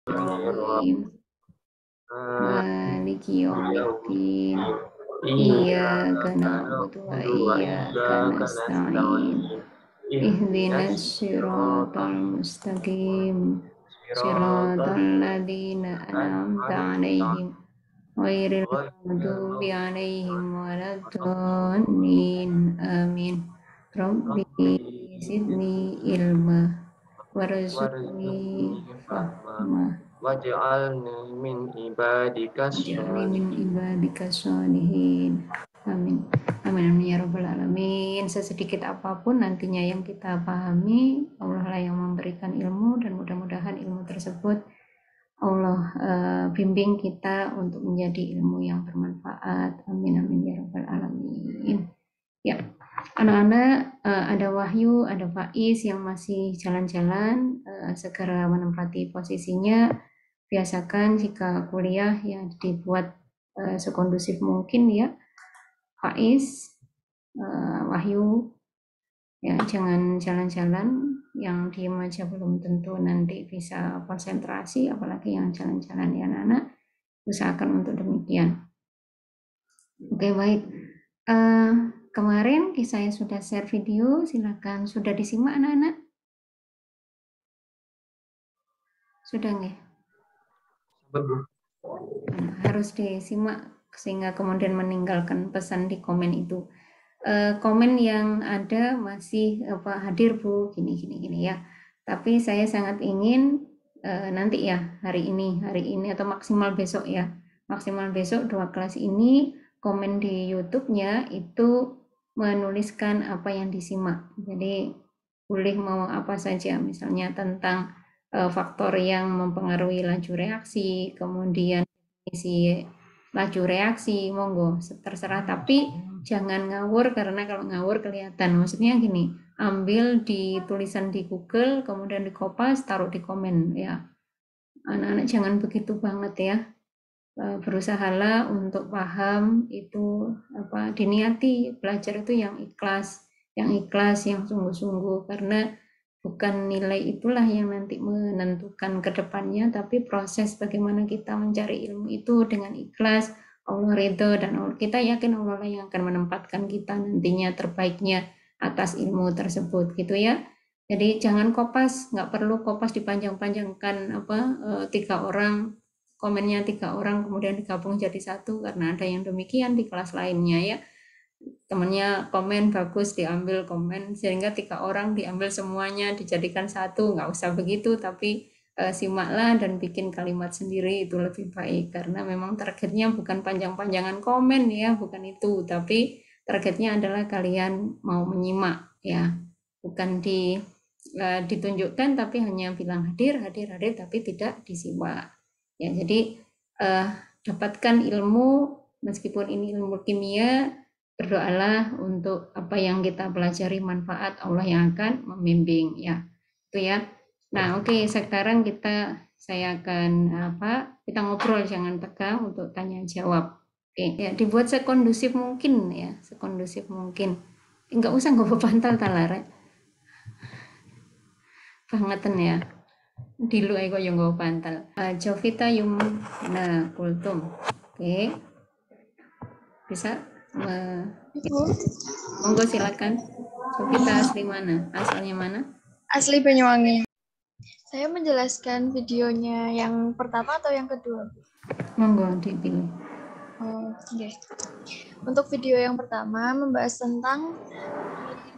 Bismillahirrahmanirrahim. Maliki yaumiddin. Iyyaka na'budu wa iyyaka nasta'in. Ihdinas siratal mustaqim. Siratal ladzina an'amta 'alaihim ghairil maghdubi 'alaihim waladdallin. Amin. Rabbi zidni ilma warzuqni fahma waj'alni min ibadikas waj'alni min sholihin. ibadikas sholihin. Amin. Amin amin ya rabbal alamin. Sesedikit apapun nantinya yang kita pahami, Allah lah yang memberikan ilmu, dan mudah-mudahan ilmu tersebut Allah bimbing kita untuk menjadi ilmu yang bermanfaat. Amin amin ya rabbal alamin. Ya, anak-anak, ada Wahyu, ada Faiz yang masih jalan-jalan, segera menempati posisinya. Biasakan jika kuliah ya dibuat sekondusif mungkin ya. Faiz, Wahyu, ya jangan jalan-jalan, yang diem aja belum tentu nanti bisa konsentrasi, apalagi yang jalan-jalan ya anak-anak. Usahakan untuk demikian. Oke, baik. Kemarin saya sudah share video, silakan. Sudah disimak anak-anak? Sudah nggih? Harus disimak sehingga kemudian meninggalkan pesan di komen itu. Komen yang ada masih hadir Bu, gini ya. Tapi saya sangat ingin nanti ya hari ini atau maksimal besok ya. Maksimal besok 2 kelas ini komen di YouTube-nya itu menuliskan apa yang disimak. Jadi boleh mau apa saja, misalnya tentang faktor yang mempengaruhi laju reaksi, kemudian isi laju reaksi, monggo terserah, tapi jangan ngawur, karena kalau ngawur kelihatan. Maksudnya gini, ambil di tulisan di Google, kemudian di kopas, taruh di komen ya. Anak-anak jangan begitu banget ya. Berusahalah untuk paham itu diniati, belajar itu yang ikhlas, yang sungguh-sungguh, karena bukan nilai itulah yang nanti menentukan ke depannya, tapi proses bagaimana kita mencari ilmu itu dengan ikhlas. Allah ridho dan kita yakin Allah yang akan menempatkan kita nantinya terbaiknya atas ilmu tersebut gitu ya. Jadi jangan kopas, nggak perlu kopas dipanjang-panjangkan 3 orang, komennya 3 orang kemudian digabung jadi 1, karena ada yang demikian di kelas lainnya ya. Temennya komen bagus diambil komen, sehingga 3 orang diambil semuanya dijadikan 1. Nggak usah begitu, tapi simaklah dan bikin kalimat sendiri, itu lebih baik, karena memang targetnya bukan panjang-panjangan komen ya, bukan itu, tapi targetnya adalah kalian mau menyimak ya, bukan ditunjukkan tapi hanya bilang hadir tapi tidak disimak ya. Jadi dapatkan ilmu, meskipun ini ilmu kimia, berdoalah untuk apa yang kita pelajari manfaat, Allah yang akan membimbing ya. Itu ya. Nah, oke, sekarang saya akan kita ngobrol, jangan tegang untuk tanya jawab. Oke, ya dibuat sekondusif mungkin ya, sekondusif mungkin. Enggak usah nggowo bantal talare. Bangetan ya. Dilu ae kok yang nggowo bantal. Jovita Yumna Kultum. Oke. Bisa monggo silakan. Jovita asli mana? Asalnya mana? Asli Banyuwangi. Saya menjelaskan videonya yang pertama atau yang kedua? Monggo dipilih. Oke. Untuk video yang pertama membahas tentang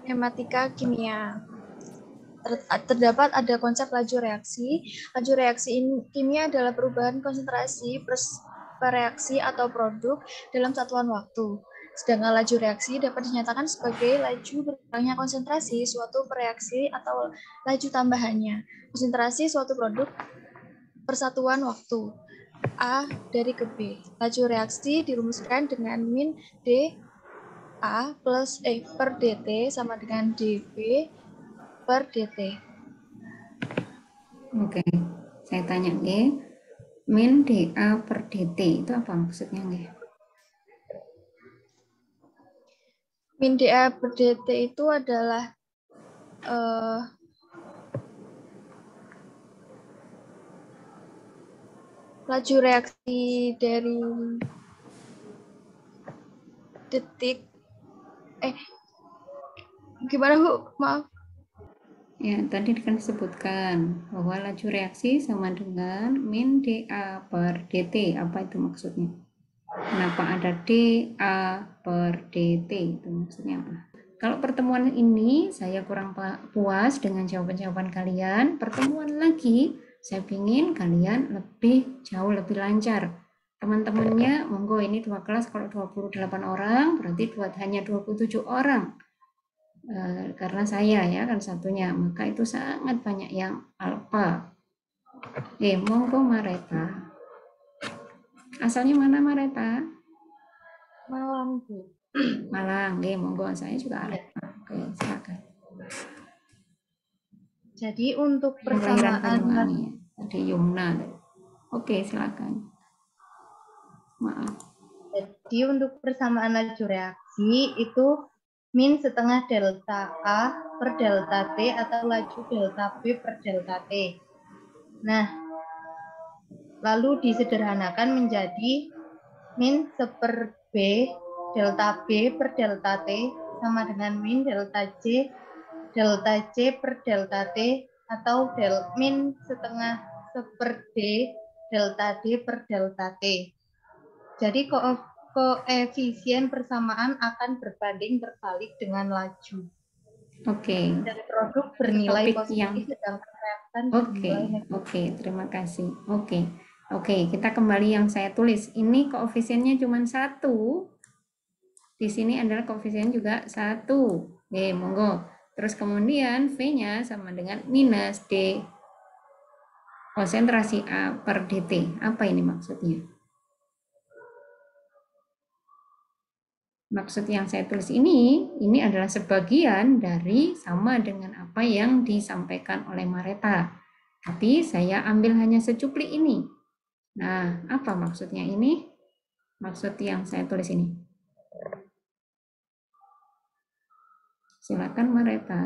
kinematika kimia. Terdapat ada konsep laju reaksi. Laju reaksi kimia adalah perubahan konsentrasi per reaksi atau produk dalam satuan waktu. Sedangkan laju reaksi dapat dinyatakan sebagai laju berkurangnya konsentrasi suatu reaksi atau laju tambahannya konsentrasi suatu produk persatuan waktu A dari ke B. Laju reaksi dirumuskan dengan min D A plus E per DT sama dengan dV per DT. Oke, saya tanya nih, min dA per dt itu apa maksudnya nih? Min dA per dt itu adalah laju reaksi dari detik. Gimana Bu? Maaf. Ya, tadi kan disebutkan bahwa laju reaksi sama dengan min dA per dt. Apa itu maksudnya? Kenapa ada dA per dt? Itu maksudnya apa? Kalau pertemuan ini saya kurang puas dengan jawaban-jawaban kalian, pertemuan lagi saya ingin kalian jauh lebih lancar. Teman-temannya, monggo ini 2 kelas, kalau 28 orang berarti hanya 27 orang. Karena saya ya kan satunya, maka itu sangat banyak yang alfa. Monggo Mareta. Asalnya mana Mareta? Malang, Bu. Malang. Monggo, saya juga alfa. Oke, silakan. Jadi untuk Kelahiran persamaan Banyuwangi ya. Tadi Yumna. Oke, silakan. Maaf. Jadi untuk persamaan laju reaksi itu min setengah delta A per delta T atau laju delta B per delta T. Nah, lalu disederhanakan menjadi min seper B delta B per delta T sama dengan min delta C per delta T atau min setengah seper D delta D per delta T. Jadi koefisien persamaan akan berbanding terbalik dengan laju. Oke. Dan produk bernilai positif sedangkan reaktan bernilai negatif. Oke, terima kasih. Oke, kita kembali yang saya tulis. Ini koefisiennya cuma 1. Di sini adalah koefisien juga 1. Monggo. Terus kemudian V-nya sama dengan minus D konsentrasi A per dt. Apa ini maksudnya? Maksud yang saya tulis ini adalah sebagian dari sama dengan apa yang disampaikan oleh Mareta. Tapi saya ambil hanya secuplik ini. Nah, apa maksudnya ini? Maksud yang saya tulis ini. Silakan Mareta.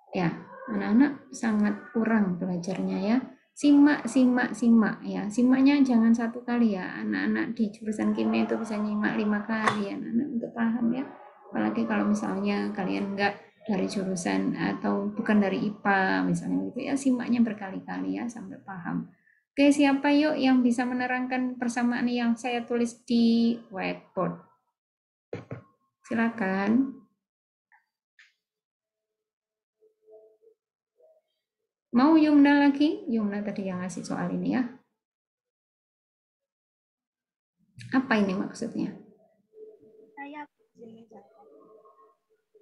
Ya, anak-anak sangat kurang belajarnya ya. Simak ya. Simaknya jangan 1 kali ya. Anak-anak di jurusan kimia itu bisa nyimak 5 kali anak-anak untuk paham ya. Apalagi kalau misalnya kalian enggak dari jurusan atau bukan dari IPA misalnya gitu ya, simaknya berkali-kali ya sampai paham. Oke, siapa yuk yang bisa menerangkan persamaan yang saya tulis di whiteboard? Silakan. Mau Yumna lagi? Yumna tadi yang ngasih soal ini ya. Apa ini maksudnya? Saya.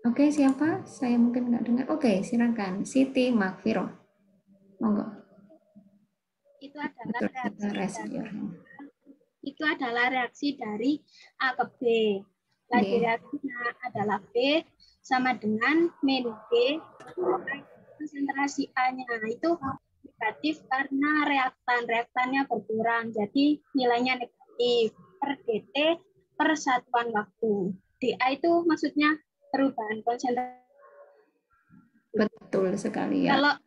Oke, siapa? Saya mungkin nggak dengar. Oke, silakan. Siti Makfiro. Monggo. Itu adalah reaksi dari A ke B. Laju reaksinya adalah B sama dengan min B. Konsentrasi A-nya itu negatif karena reaktannya berkurang. Jadi nilainya negatif per dt per satuan waktu. dA itu maksudnya perubahan konsentrasi. Betul sekali ya. Kalau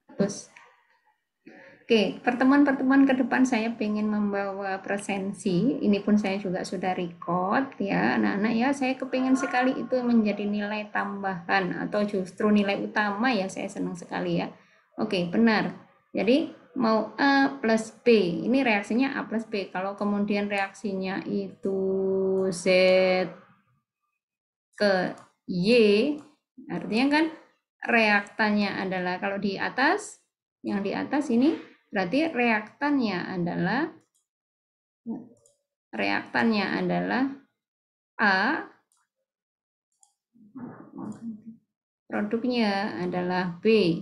Oke, pertemuan-pertemuan ke depan saya ingin membawa presensi. Ini pun saya juga sudah record ya, anak-anak ya. Saya kepingin sekali itu menjadi nilai tambahan atau justru nilai utama ya. Saya senang sekali ya. Oke, benar. Jadi mau A plus B. Ini reaksinya A plus B. Kalau kemudian reaksinya itu Z ke Y, artinya kan reaktannya adalah kalau di atas, yang di atas ini berarti reaktannya adalah A, produknya adalah B.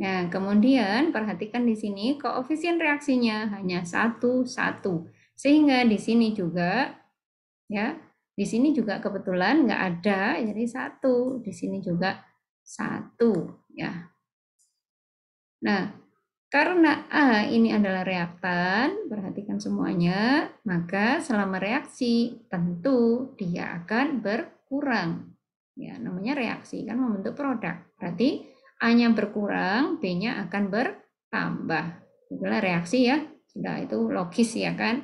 Nah, kemudian perhatikan di sini koefisien reaksinya hanya 1, 1. Sehingga di sini juga ya, di sini juga kebetulan nggak ada, jadi 1. Di sini juga 1 ya. Nah, karena A ini adalah reaktan, perhatikan semuanya, maka selama reaksi tentu dia akan berkurang. Ya, namanya reaksi kan membentuk produk. Berarti A-nya berkurang, B-nya akan bertambah. Itulah reaksi ya, sudah itu logis ya kan.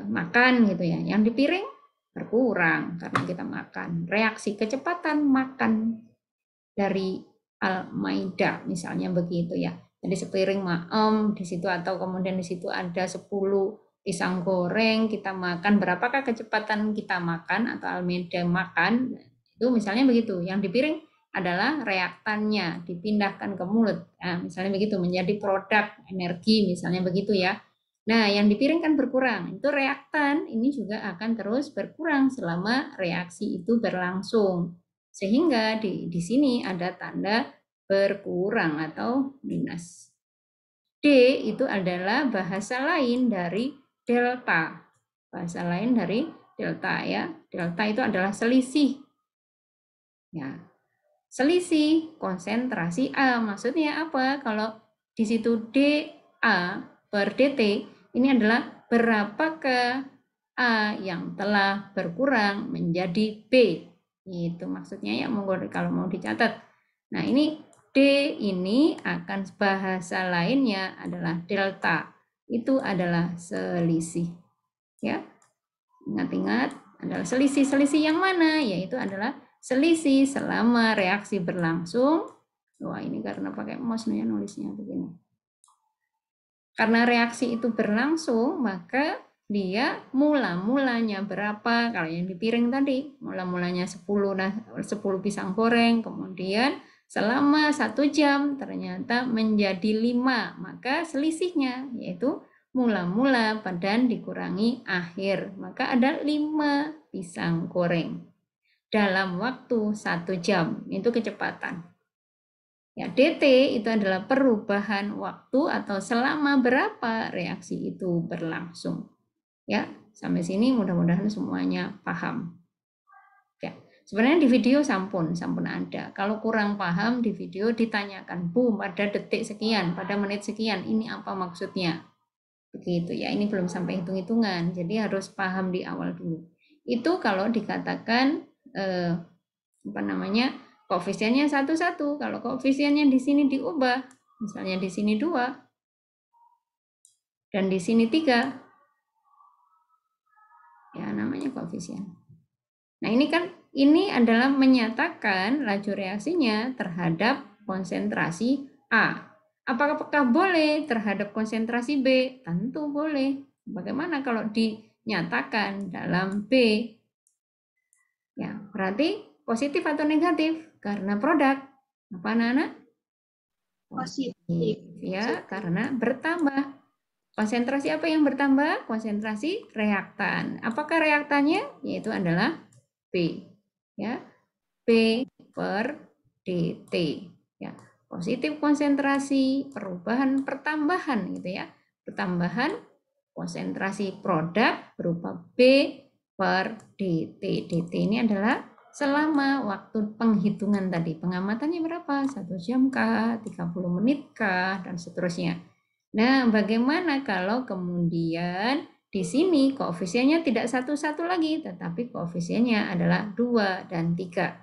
Makan gitu ya, yang di piring berkurang karena kita makan. Reaksi kecepatan makan dari Al-Maidah misalnya begitu ya. Jadi sepiring maem di situ atau kemudian di situ ada 10 pisang goreng, kita makan, berapakah kecepatan kita makan atau Al-Maidah makan? Itu misalnya begitu. Yang di piring adalah reaktannya dipindahkan ke mulut. Nah, misalnya begitu menjadi produk energi misalnya begitu ya. Nah, yang di piring kan berkurang. Itu reaktan ini juga akan terus berkurang selama reaksi itu berlangsung. Sehingga di sini ada tanda berkurang atau minus. D itu adalah bahasa lain dari delta. Bahasa lain dari delta ya. Delta itu adalah selisih. Ya. Selisih konsentrasi A. Maksudnya apa? Kalau di situ dA per dt ini adalah berapakah A yang telah berkurang menjadi B. Itu maksudnya ya, kalau mau dicatat. Nah, ini D ini akan bahasa lainnya adalah delta. Itu adalah selisih. Ya. Ingat-ingat adalah selisih. Selisih yang mana? Yaitu adalah selisih selama reaksi berlangsung. Wah, ini karena pakai mouse nih nulisnya begini. Karena reaksi itu berlangsung, maka dia mula-mulanya berapa? Kalau yang di piring tadi, mula-mulanya 10 pisang goreng, kemudian selama 1 jam ternyata menjadi 5, maka selisihnya yaitu mula-mula dan dikurangi akhir, maka ada 5 pisang goreng dalam waktu 1 jam, itu kecepatan. Ya, dt itu adalah perubahan waktu atau selama berapa reaksi itu berlangsung. Ya, sampai sini mudah-mudahan semuanya paham. Ya, sebenarnya di video sampun ada. Kalau kurang paham di video ditanyakan, Bu, pada detik sekian, pada menit sekian, ini apa maksudnya? Begitu ya, ini belum sampai hitung-hitungan, jadi harus paham di awal dulu. Itu kalau dikatakan koefisiennya 1, kalau koefisiennya di sini diubah, misalnya di sini 2 dan di sini 3, ya namanya koefisien. Nah, ini adalah menyatakan laju reaksinya terhadap konsentrasi A. Apakah boleh terhadap konsentrasi B? Tentu boleh. Bagaimana kalau dinyatakan dalam B? Ya, berarti positif atau negatif? Karena produk. Apa anak-anak? Positif. Ya, karena bertambah. Konsentrasi apa yang bertambah? Konsentrasi reaktan. Apakah reaktannya? Yaitu adalah B. Ya, B per dt. Ya, positif konsentrasi, perubahan pertambahan gitu ya. Pertambahan konsentrasi produk berupa B per dt. dt ini adalah selama waktu penghitungan tadi. Pengamatannya berapa? 1 jam kah? 30 menit kah? Dan seterusnya. Nah, bagaimana kalau kemudian di sini koefisiennya tidak 1 lagi, tetapi koefisiennya adalah 2 dan 3.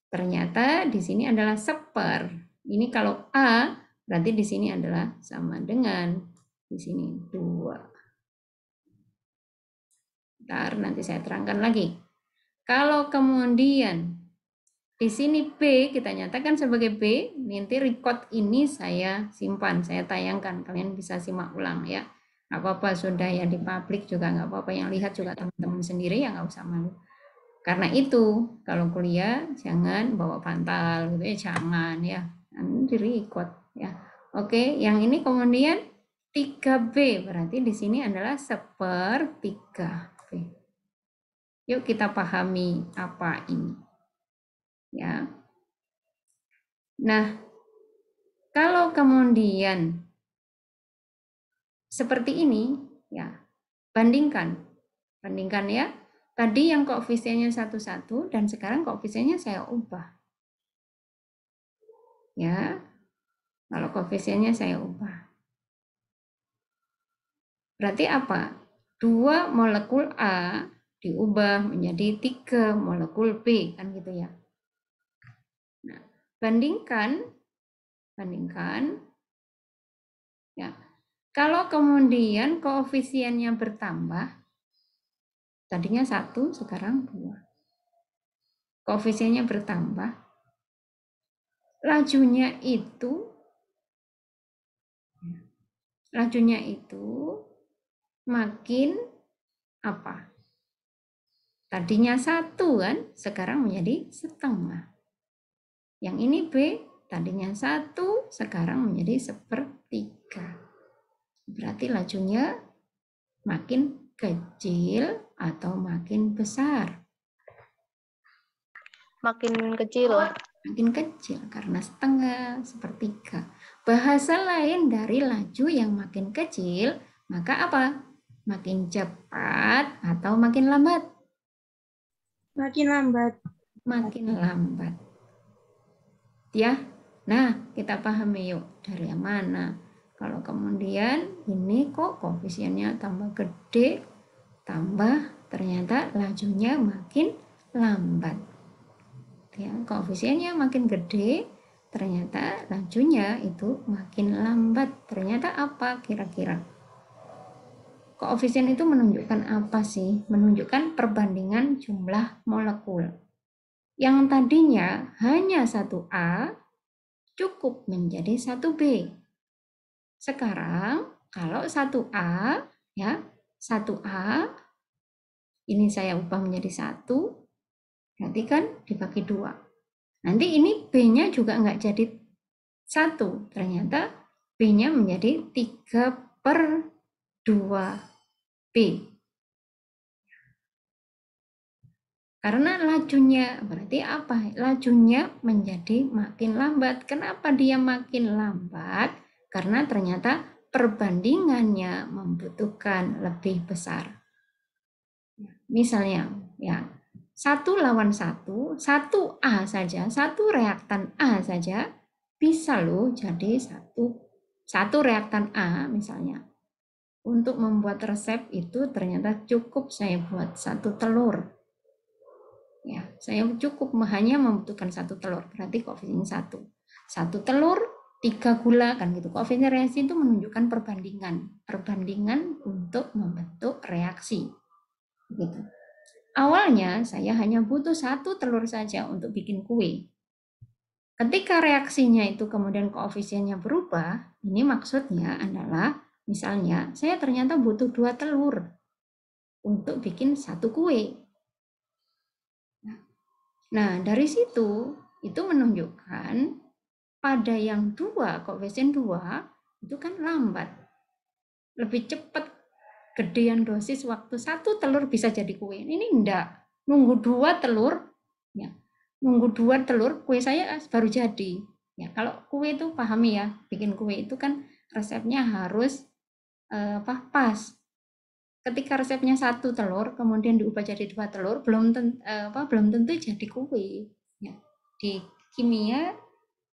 Ternyata di sini adalah seper. Ini kalau A, berarti di sini adalah sama dengan di sini 2. Bentar, nanti saya terangkan lagi. Kalau kemudian di sini B kita nyatakan sebagai B, nanti record ini saya simpan, saya tayangkan, kalian bisa simak ulang ya. Nggak apa-apa, sudah ya di publik juga nggak apa-apa, yang lihat juga teman-teman sendiri ya, nggak usah malu. Karena itu kalau kuliah jangan bawa bantal gitu ya, jangan ya, nanti di record ya. Oke, yang ini kemudian 3B, berarti di sini adalah 1/3B. Yuk kita pahami apa ini. Ya. Nah, kalau kemudian seperti ini, ya, bandingkan ya. Tadi yang koefisiennya 1 dan sekarang koefisiennya saya ubah. Ya. Kalau koefisiennya saya ubah. Berarti apa? 2 molekul A diubah menjadi 3 molekul B, kan gitu ya. Nah, Bandingkan ya. Kalau kemudian koefisiennya bertambah, tadinya 1, sekarang 2. Koefisiennya bertambah, lajunya itu makin apa? Tadinya 1 kan, sekarang menjadi setengah. Yang ini B, tadinya 1, sekarang menjadi 1/3. Berarti lajunya makin kecil atau makin besar? Makin kecil. Makin kecil karena setengah, 1/3. Bahasa lain dari laju yang makin kecil, maka apa? Makin cepat atau makin lambat? Makin lambat. Makin lambat. Ya, nah kita pahami yuk dari yang mana. Kalau kemudian ini kok koefisiennya tambah gede, ternyata lajunya makin lambat. Ya, koefisiennya makin gede, ternyata lajunya itu makin lambat. Ternyata apa kira-kira? Koefisien itu menunjukkan apa sih? Menunjukkan perbandingan jumlah molekul. Yang tadinya hanya 1A cukup menjadi 1B. Sekarang kalau 1A ya, 1A ini saya ubah menjadi 1, berarti kan dibagi 2. Nanti ini B-nya juga nggak jadi 1, ternyata B-nya menjadi 3/2B. Karena lajunya, berarti apa? Lajunya menjadi makin lambat. Kenapa dia makin lambat? Karena ternyata perbandingannya membutuhkan lebih besar. Misalnya, ya, 1 lawan 1, 1A saja, 1 reaktan A saja, bisa loh jadi satu reaktan A misalnya. Untuk membuat resep itu ternyata cukup saya buat 1 telur. Ya, saya cukup hanya membutuhkan 1 telur, berarti koefisiennya 1. 1 telur, 3 gula, kan gitu. Koefisien reaksi itu menunjukkan perbandingan untuk membentuk reaksi. Gitu. Awalnya saya hanya butuh 1 telur saja untuk bikin kue. Ketika reaksinya itu kemudian koefisiennya berubah, ini maksudnya adalah misalnya saya ternyata butuh 2 telur untuk bikin 1 kue. Nah, dari situ itu menunjukkan pada yang 2, koefisien 2 itu kan lambat. Lebih cepat gedean dosis waktu 1 telur bisa jadi kue. Ini enggak. Nunggu 2 telur, ya. Nunggu 2 telur, kue saya baru jadi. Ya, kalau kue itu pahami ya, bikin kue itu kan resepnya harus pas. Ketika resepnya 1 telur, kemudian diubah jadi 2 telur, belum tentu jadi kue. Ya. Di kimia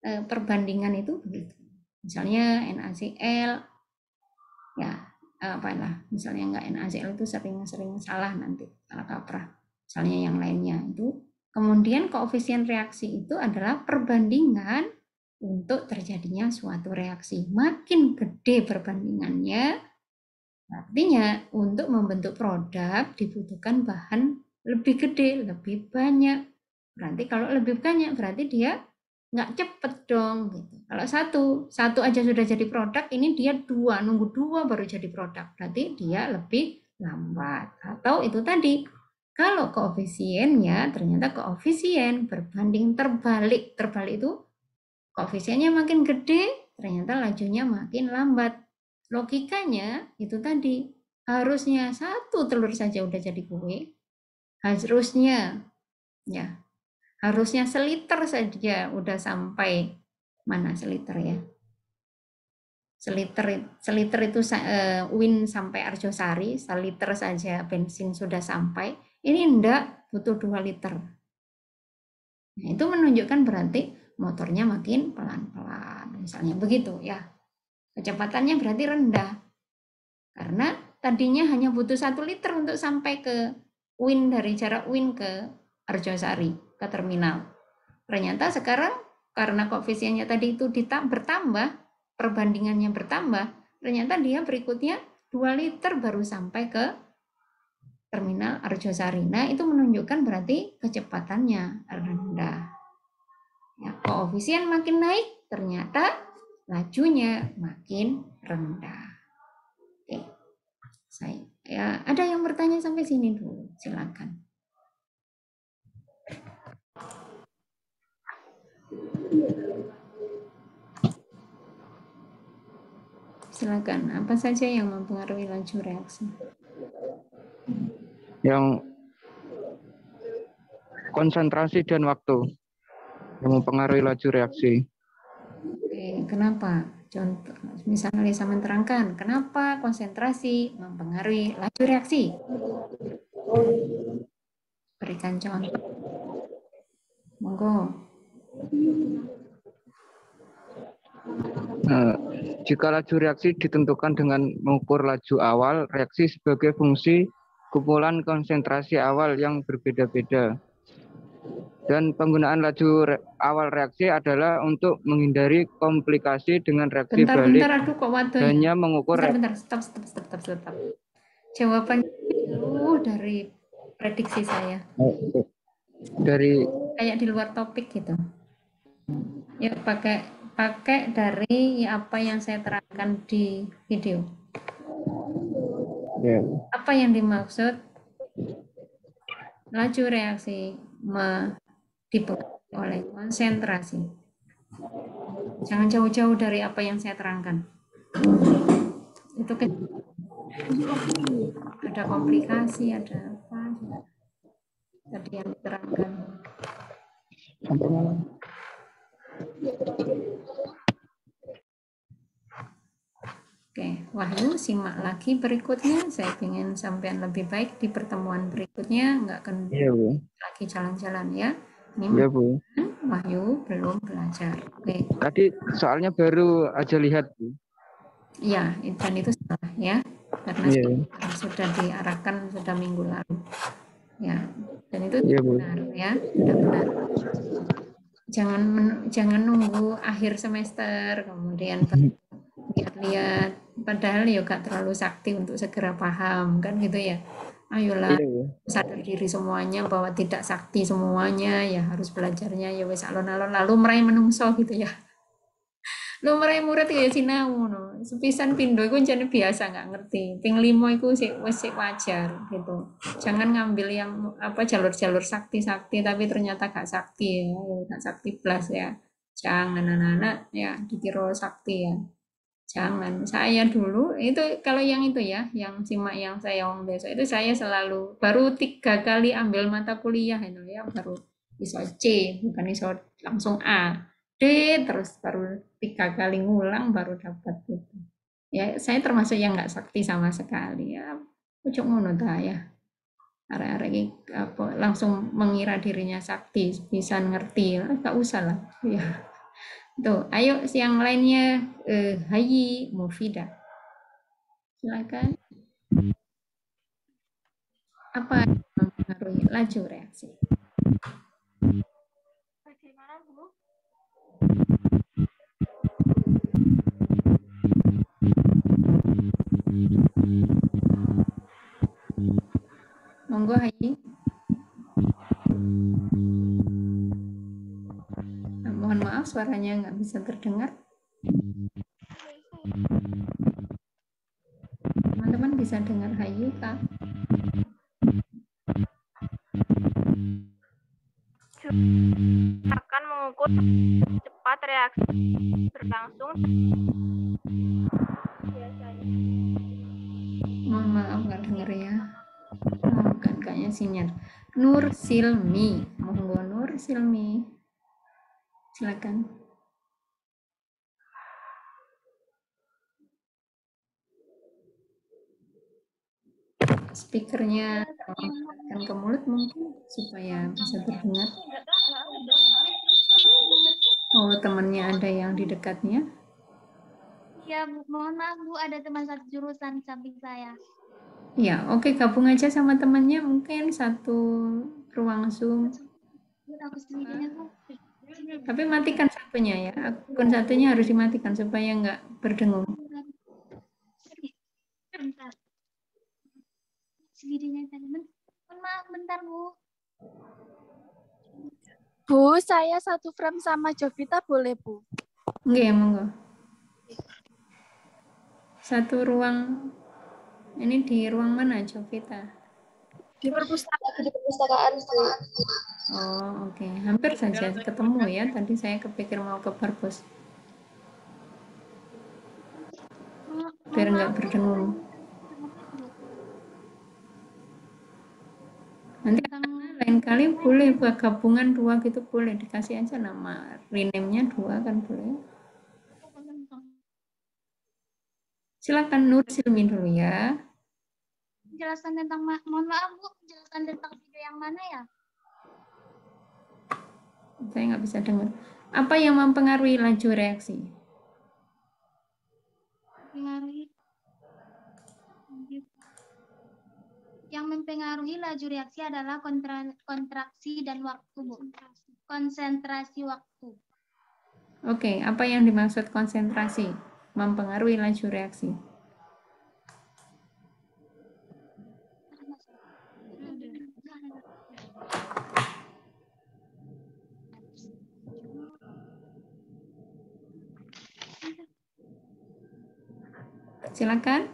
perbandingan itu begitu. Misalnya NaCl, ya misalnya enggak NaCl itu sering salah nanti, salah kaprah. Misalnya yang lainnya itu. Kemudian koefisien reaksi itu adalah perbandingan untuk terjadinya suatu reaksi. Makin gede perbandingannya, artinya untuk membentuk produk dibutuhkan bahan lebih gede, lebih banyak. Berarti kalau lebih banyak berarti dia nggak cepet dong gitu. Kalau satu aja sudah jadi produk, ini dia 2, nunggu 2 baru jadi produk, berarti dia lebih lambat. Atau itu tadi, kalau koefisiennya ternyata koefisien berbanding terbalik itu koefisiennya makin gede, ternyata lajunya makin lambat. Logikanya itu tadi, harusnya 1 telur saja udah jadi kue, harusnya ya. Harusnya seliter saja udah sampai mana seliter ya? Seliter itu Win sampai Arjosari, seliter saja bensin sudah sampai. Ini enggak, butuh 2 liter. Nah, itu menunjukkan berarti motornya makin pelan-pelan, misalnya begitu ya. Kecepatannya berarti rendah. Karena tadinya hanya butuh 1 liter untuk sampai ke Win, dari jarak Win ke Arjosari, ke terminal. Ternyata sekarang karena koefisiennya tadi itu bertambah, perbandingannya bertambah, ternyata dia berikutnya 2 liter baru sampai ke terminal Arjosari. Nah, itu menunjukkan berarti kecepatannya rendah. Ya, koefisien makin naik, ternyata lajunya makin rendah. Oke, ada yang bertanya sampai sini dulu, silakan. Silakan, apa saja yang mempengaruhi laju reaksi? Yang konsentrasi dan waktu yang mempengaruhi laju reaksi. Oke, kenapa? Contoh, misalnya Lisa menerangkan, kenapa konsentrasi mempengaruhi laju reaksi? Berikan contoh. Monggo. Nah, jika laju reaksi ditentukan dengan mengukur laju awal reaksi sebagai fungsi kumpulan konsentrasi awal yang berbeda-beda. Dan penggunaan laju awal reaksi adalah untuk menghindari komplikasi dengan reaksi balik. Bentar, aduh kok waduh. Hanya mengukur. Bentar, stop. Jawabannya jauh dari prediksi saya. Dari kayak di luar topik gitu. Ya pakai dari apa yang saya terangkan di video. ya. Apa yang dimaksud laju reaksi dipengaruhi oleh konsentrasi. Jangan jauh-jauh dari apa yang saya terangkan. Itu ada komplikasi, ada apa tadi yang diterangkan. Oke, Wahyu, simak lagi berikutnya. Saya ingin sampean lebih baik di pertemuan berikutnya, nggak akan lagi jalan-jalan ya. Ini ya, Bu. Wahyu belum belajar. Oke. Tadi soalnya baru aja lihat, Bu. Iya, dan itu salah ya, karena sudah diarahkan sudah minggu lalu. Ya, dan itu benar ya, sudah benar. Jangan nunggu akhir semester kemudian lihat-lihat, padahal ya gak terlalu sakti untuk segera paham kan gitu ya. Ayolah sadar diri semuanya bahwa tidak sakti semuanya, ya harus belajarnya ya wis alon-alon lalu meraih menungso gitu ya. Lo meraih murid ya sinau no. Sepisan pindo iku jane biasa nggak ngerti. Ping 5 iku sik wajar gitu. Jangan ngambil yang jalur-jalur sakti-sakti tapi ternyata gak sakti ya, gak sakti plus ya. Jangan anak-anak ya dikira sakti ya. Jangan. Saya dulu itu kalau yang itu ya, yang simak yang saya omong besok itu saya selalu baru 3 kali ambil mata kuliah itu ya baru iso C, bukan iso langsung A. D terus baru 3 kali ngulang baru dapat gitu. Ya saya termasuk yang nggak sakti sama sekali ya. Pucuk ngono ta ya. Arek-arek langsung mengira dirinya sakti, bisa ngerti, nggak usah lah ya. Tuh, ayo yang lainnya Hayi Mufida. Silakan. Apa yang mempengaruhi laju reaksi? Bagaimana, Bu? Monggo Hayi. Mohon maaf suaranya nggak bisa terdengar. Teman-teman bisa dengar Hayu Kak? Akan mengukur cepat reaksi berlangsung biasanya. Mohon maaf nggak dengar ya. Oh, kan kayaknya sinyal. Nur Silmi, monggo Nur Silmi. Silakan. Speakernya akan ke mulut mungkin supaya bisa terdengar. Oh, temannya ada yang di dekatnya? Ya, Bu, mohon maaf Bu, ada teman satu jurusan samping saya. Ya, oke, gabung aja sama temannya mungkin satu ruang Zoom. Aku sendirinya Bu. Tapi matikan satunya ya. Akun satunya harus dimatikan supaya nggak berdengung. Bentar. Videonya tadi. Mohon maaf bentar, Bu. Bu, saya satu frame sama Jovita boleh, Bu? Enggak ya, monggo. Satu ruang. Ini di ruang mana, Jovita? Di perpustakaan. Lagi di perpustakaan, Bu. Oh, oke. Hampir saja ketemu ya. Tadi saya kepikir mau ke perpus. Biar nggak berdengung. Nanti lain kali boleh buat gabungan 2 gitu, boleh dikasih aja nama rename-nya 2 kan boleh. Silakan Nur Silmi dulu ya. Penjelasan tentang mohon maaf Bu, penjelasan tentang video yang mana ya? Saya nggak bisa dengar. Apa yang mempengaruhi laju reaksi? Mempengaruhi. Yang mempengaruhi laju reaksi adalah kontraksi dan waktu, Bu. Konsentrasi waktu. Oke, apa yang dimaksud konsentrasi? Mempengaruhi laju reaksi. Silakan.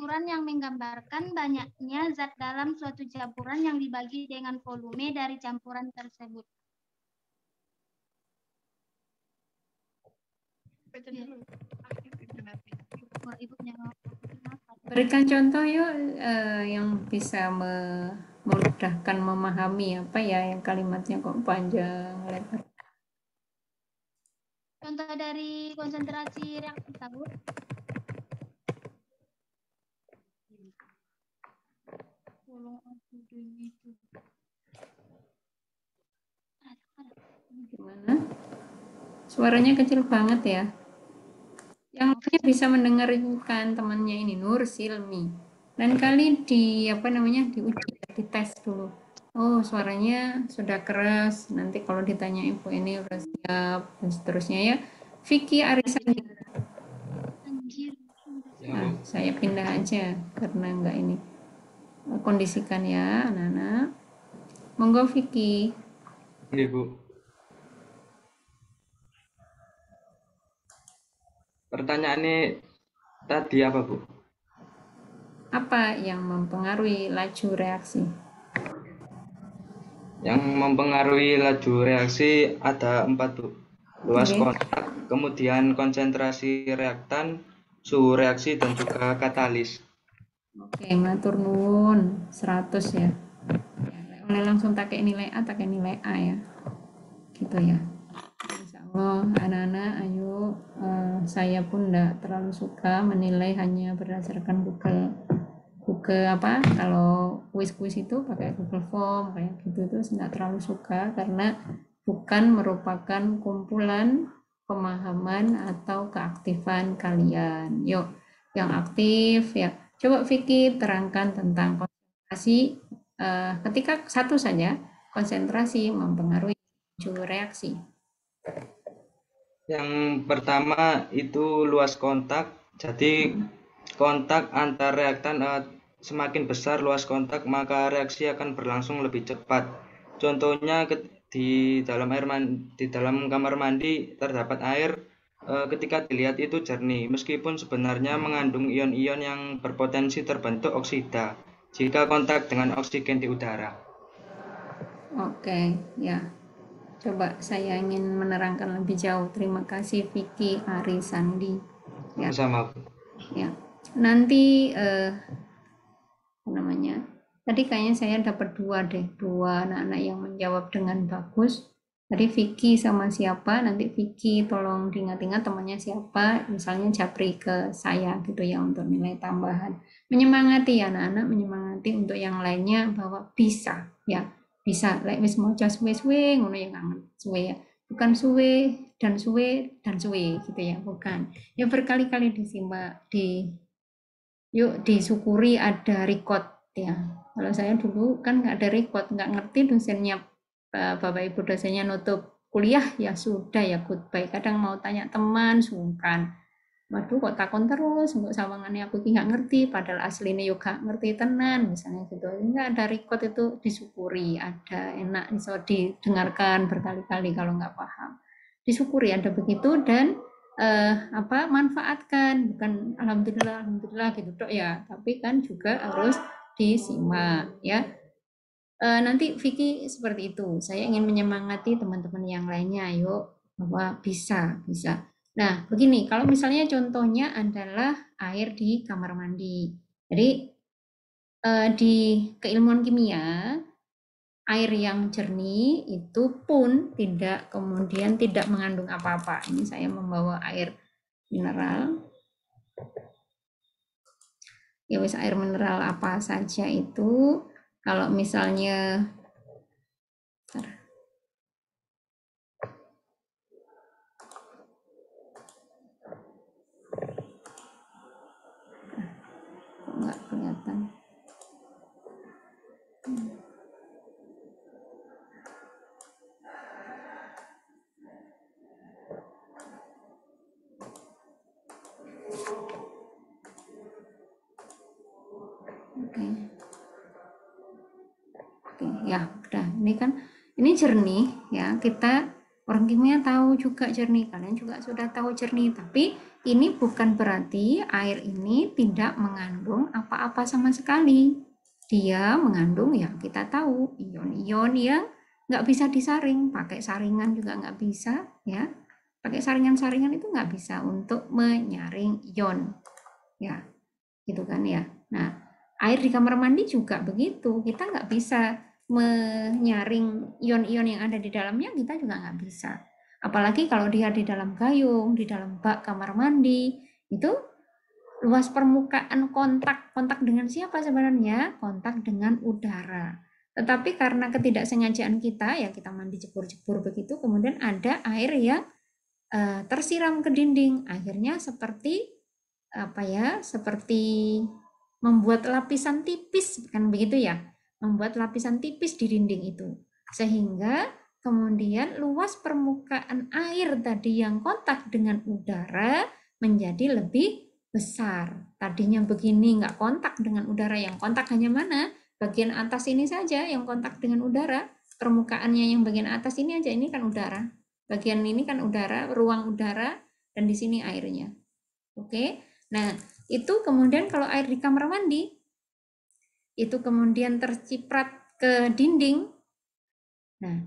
Ukuran yang menggambarkan banyaknya zat dalam suatu campuran yang dibagi dengan volume dari campuran tersebut. Berikan contoh yuk yang bisa memudahkan memahami apa ya yang kalimatnya kok panjang lebar. Contoh dari konsentrasi reaksi tabur. Gimana? Suaranya kecil banget ya. Yang lainnya bisa mendengarkan temannya ini Nur Silmi. Lain kali diuji, dites dulu. Oh, suaranya sudah keras. Nanti kalau ditanya ibu ini udah siap dan seterusnya ya. Vicky Arisandi. Nah, saya pindah aja karena enggak ini. Kondisikan ya, anak-anak. Monggo Vicky. Iya, Bu. Pertanyaannya tadi apa, Bu? Apa yang mempengaruhi laju reaksi? Yang mempengaruhi laju reaksi ada 4, Bu. Luas kontak, kemudian konsentrasi reaktan, suhu reaksi, dan juga katalis. Oke, matur nuwun 100 ya. Oleh langsung pakai nilai A, pakai nilai A ya. Gitu ya. Insya Allah anak-anak ayo saya pun enggak terlalu suka menilai hanya berdasarkan Google apa kalau kuis-kuis itu pakai Google Form kayak gitu itu enggak terlalu suka karena bukan merupakan kumpulan pemahaman atau keaktifan kalian. Yuk, yang aktif ya. Coba Vicky terangkan tentang konsentrasi ketika satu saja konsentrasi mempengaruhi laju reaksi. Yang pertama itu luas kontak. Jadi kontak antar reaktan semakin besar luas kontak, maka reaksi akan berlangsung lebih cepat. Contohnya di dalam kamar mandi terdapat air, ketika dilihat itu jernih, meskipun sebenarnya mengandung ion-ion yang berpotensi terbentuk oksida jika kontak dengan oksigen di udara. Oke, ya. Coba saya ingin menerangkan lebih jauh. Terima kasih Vicky Arisandi. Ya. Sama. Ya. Nanti tadi kayaknya saya dapat 2 anak-anak yang menjawab dengan bagus. Tadi Vicky sama siapa? Nanti Vicky tolong diingat-ingat temannya siapa. Misalnya japri ke saya gitu ya untuk nilai tambahan. Menyemangati ya anak-anak, menyemangati untuk yang lainnya bahwa bisa ya. Bisa lek wis maca suwe-suwe ngono ya nggak suwe ya. Bukan suwe dan suwe dan suwe gitu ya, bukan. Ya berkali-kali disimak yuk disyukuri ada record ya. Kalau saya dulu kan nggak ada record, nggak ngerti dosennya, Bapak Ibu dosennya nutup kuliah, ya sudah ya goodbye. Kadang mau tanya teman, sungkan. Waduh kok takon terus, untuk sawangannya aku nggak ngerti, padahal aslinya juga ngerti tenan, misalnya gitu. Nggak ada record itu disyukuri, ada enak, bisa didengarkan berkali-kali kalau nggak paham. Disyukuri ada begitu dan manfaatkan, bukan alhamdulillah gitu dok ya, tapi kan juga harus disimak ya. Nanti Vicky seperti itu, saya ingin menyemangati teman-teman yang lainnya, ayo bahwa bisa. Nah begini, kalau misalnya contohnya adalah air di kamar mandi, jadi di keilmuan kimia air yang jernih itu pun kemudian tidak mengandung apa-apa. Ini saya membawa air mineral. Ya wis, air mineral apa saja itu. Kalau misalnya nggak kelihatan. Oke, ya udah. Ini kan ini jernih ya. Kita orang kimia tahu juga jernih. Kalian juga sudah tahu jernih. Tapi ini bukan berarti air ini tidak mengandung apa-apa sama sekali. Dia mengandung ya kita tahu ion-ion yang nggak bisa disaring. Pakai saringan juga nggak bisa ya. Pakai saringan-saringan itu nggak bisa untuk menyaring ion. Ya, gitu kan ya. Nah, air di kamar mandi juga begitu. Kita nggak bisa menyaring ion-ion yang ada di dalamnya, kita juga nggak bisa. Apalagi kalau dia di dalam gayung, di dalam bak kamar mandi, itu luas permukaan kontak dengan siapa sebenarnya? Kontak dengan udara. Tetapi karena ketidaksengajaan kita, ya kita mandi jebur-jebur begitu, kemudian ada air yang tersiram ke dinding. Akhirnya seperti seperti membuat lapisan tipis, kan begitu ya? Membuat lapisan tipis di dinding itu. Sehingga kemudian luas permukaan air tadi yang kontak dengan udara menjadi lebih besar. Tadinya begini nggak kontak dengan udara, yang kontak hanya mana? Bagian atas ini saja yang kontak dengan udara. Permukaannya yang bagian atas ini aja, ini kan udara. Bagian ini kan udara, ruang udara, dan di sini airnya. Oke. Nah, itu kemudian kalau air di kamar mandi itu kemudian terciprat ke dinding. Nah,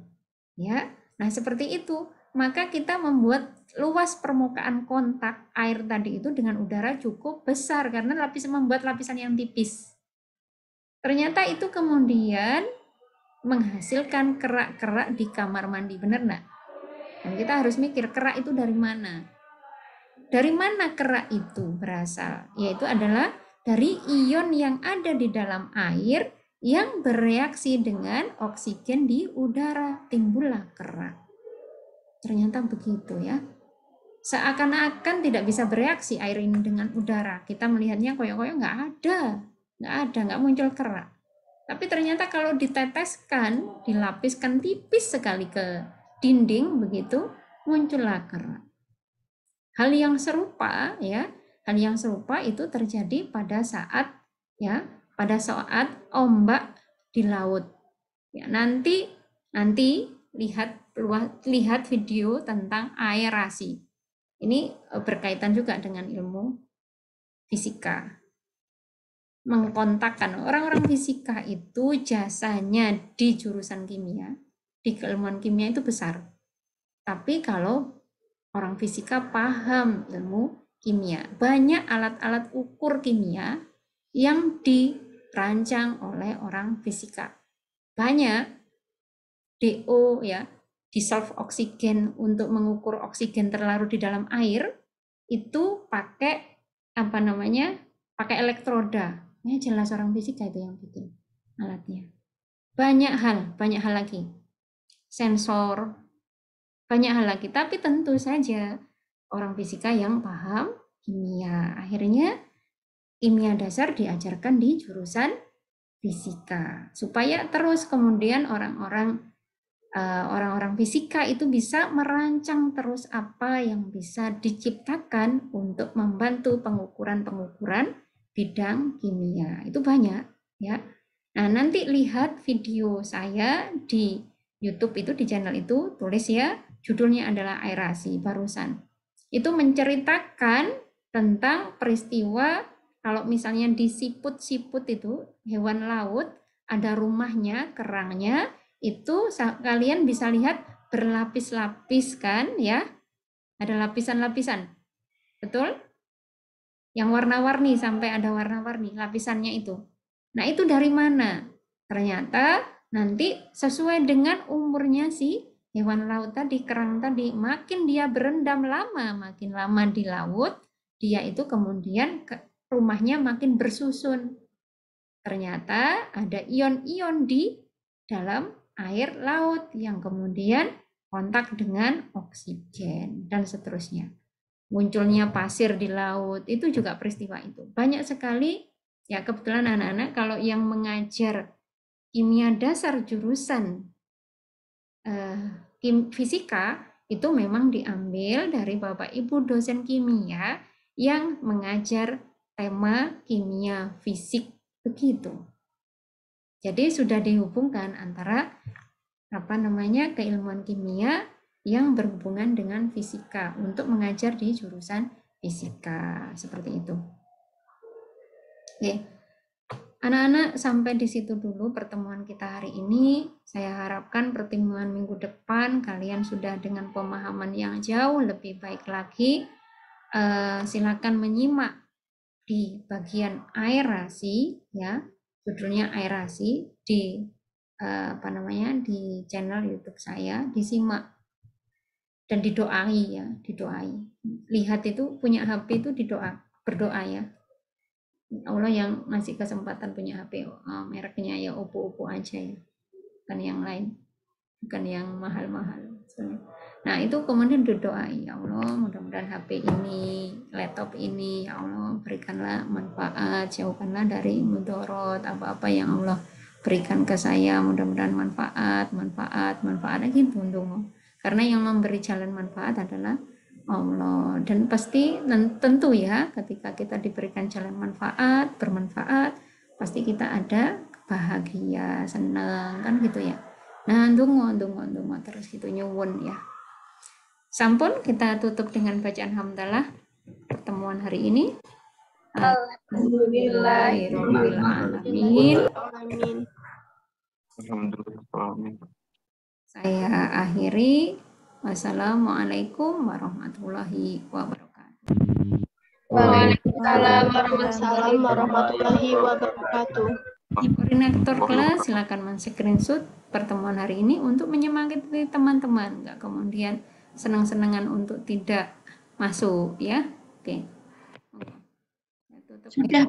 ya. Nah, seperti itu. Maka kita membuat luas permukaan kontak air tadi itu dengan udara cukup besar karena membuat lapisan yang tipis. Ternyata itu kemudian menghasilkan kerak-kerak di kamar mandi, benar enggak? Dan kita harus mikir kerak itu dari mana? Dari mana kerak itu berasal? Yaitu adalah dari ion yang ada di dalam air yang bereaksi dengan oksigen di udara, timbullah kerak. Ternyata begitu ya. Seakan-akan tidak bisa bereaksi air ini dengan udara. Kita melihatnya koyok-koyok nggak ada, nggak muncul kerak. Tapi ternyata kalau diteteskan, dilapiskan tipis sekali ke dinding begitu, muncullah kerak. Hal yang serupa itu terjadi pada saat ombak di laut. Ya, nanti lihat video tentang aerasi. Ini berkaitan juga dengan ilmu fisika. Mengkontakkan orang-orang fisika itu jasanya di jurusan kimia, di keilmuan kimia itu besar. Tapi kalau orang fisika paham ilmu kimia, banyak alat-alat ukur kimia yang dirancang oleh orang fisika. Banyak DO ya, dissolved oksigen untuk mengukur oksigen terlarut di dalam air itu pakai pakai elektroda. Ya jelas orang fisika itu yang bikin alatnya. Banyak hal lagi. Sensor, banyak hal lagi, tapi tentu saja orang fisika yang paham kimia. Akhirnya kimia dasar diajarkan di jurusan fisika, supaya terus kemudian orang-orang fisika itu bisa merancang terus apa yang bisa diciptakan untuk membantu pengukuran-pengukuran bidang kimia. Itu banyak ya. Nah, nanti lihat video saya di YouTube itu, di channel itu, tulis ya, judulnya adalah aerasi barusan. Itu menceritakan tentang peristiwa kalau misalnya di siput-siput itu, hewan laut, ada rumahnya, kerangnya, itu kalian bisa lihat berlapis-lapis kan ya. Ada lapisan-lapisan. Betul? Yang warna-warni, sampai ada warna-warni lapisannya itu. Nah, itu dari mana? Ternyata nanti sesuai dengan umurnya si hewan laut tadi, kerang tadi, makin dia berendam lama, makin lama di laut, dia itu kemudian rumahnya makin bersusun. Ternyata ada ion-ion di dalam air laut yang kemudian kontak dengan oksigen dan seterusnya. Munculnya pasir di laut, itu juga peristiwa itu. Banyak sekali, ya kebetulan anak-anak kalau yang mengajar kimia dasar jurusan fisika, itu memang diambil dari Bapak Ibu dosen kimia yang mengajar tema kimia fisik begitu. Jadi sudah dihubungkan antara keilmuan kimia yang berhubungan dengan fisika untuk mengajar di jurusan fisika seperti itu. Oke. Anak-anak, sampai di situ dulu pertemuan kita hari ini. Saya harapkan pertemuan minggu depan kalian sudah dengan pemahaman yang jauh lebih baik lagi. Silakan menyimak di bagian aerasi ya, judulnya aerasi di di channel YouTube saya, disimak dan didoai ya, didoai. Lihat itu punya HP itu berdoa ya. Allah yang ngasih kesempatan punya HP, mereknya ya Oppo aja ya, bukan yang lain, bukan yang mahal-mahal. Nah, itu kemudian didoai, ya Allah, mudah-mudahan HP ini, laptop ini, ya Allah, berikanlah manfaat, jauhkanlah dari mudorot, apa-apa yang Allah berikan ke saya, mudah-mudahan manfaat gitu dong. Karena yang memberi jalan manfaat adalah Allah. Dan pasti tentu ya, ketika kita diberikan jalan manfaat, bermanfaat, pasti kita ada bahagia, senang, kan gitu ya. Nah, dungo terus gitu, nyuwun ya. Sampun, kita tutup dengan bacaan hamdalah pertemuan hari ini. Alhamdulillahirabbil alamin. Saya akhiri. Wassalamualaikum warahmatullahi wabarakatuh. Waalaikumsalam warahmatullahi wabarakatuh. Koordinator kelas silakan men-screenshot pertemuan hari ini untuk menyemangati teman-teman, nggak kemudian senang-senangan untuk tidak masuk ya. Oke. Sudah.